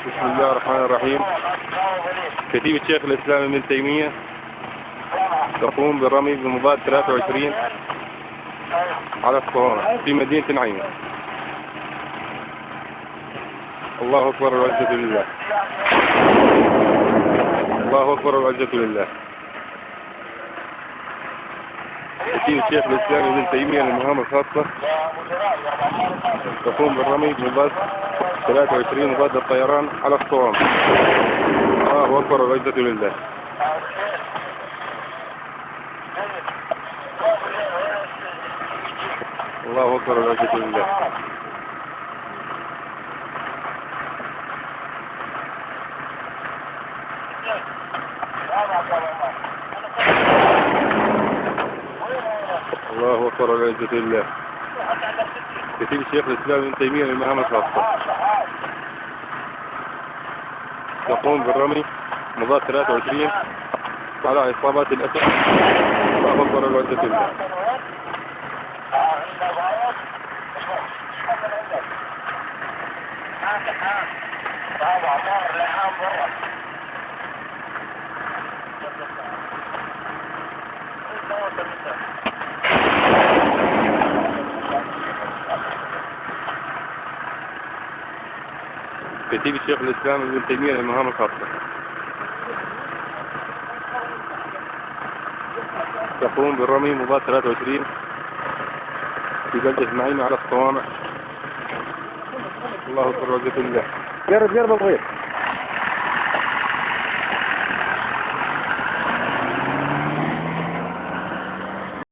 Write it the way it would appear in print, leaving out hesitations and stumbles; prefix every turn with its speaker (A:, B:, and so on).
A: بسم الله الرحمن الرحيم. كتيبة شيخ الإسلام ابن تيمية تقوم بالرمي بمباراة 23 على الصوانع في مدينة نعيمة. الله أكبر والعزة لله. الله أكبر والعزة لله. كتيبة شيخ الإسلام ابن تيمية للمهام الخاصة تقوم بالرمي بمباراة 23 مباراة الطيران على الصوانع. الله أكبر والعزة لله. الله أكبر والعزة لله. الله أكبر والعزة لله. كتيب شيخ الإسلام ابن تيمية للمهام الخاصة تقوم بالرمي مباراة 23 على عصابات الأسد. الله أكبر والعزة لله. كتيب شيخ الإسلام ابن تيمية للمهام الخاصة تقوم بالرمي مباراة 23 في بلدة نعيمة على الصوامع. الله أكبر والعزة لله.
B: جرب الغير.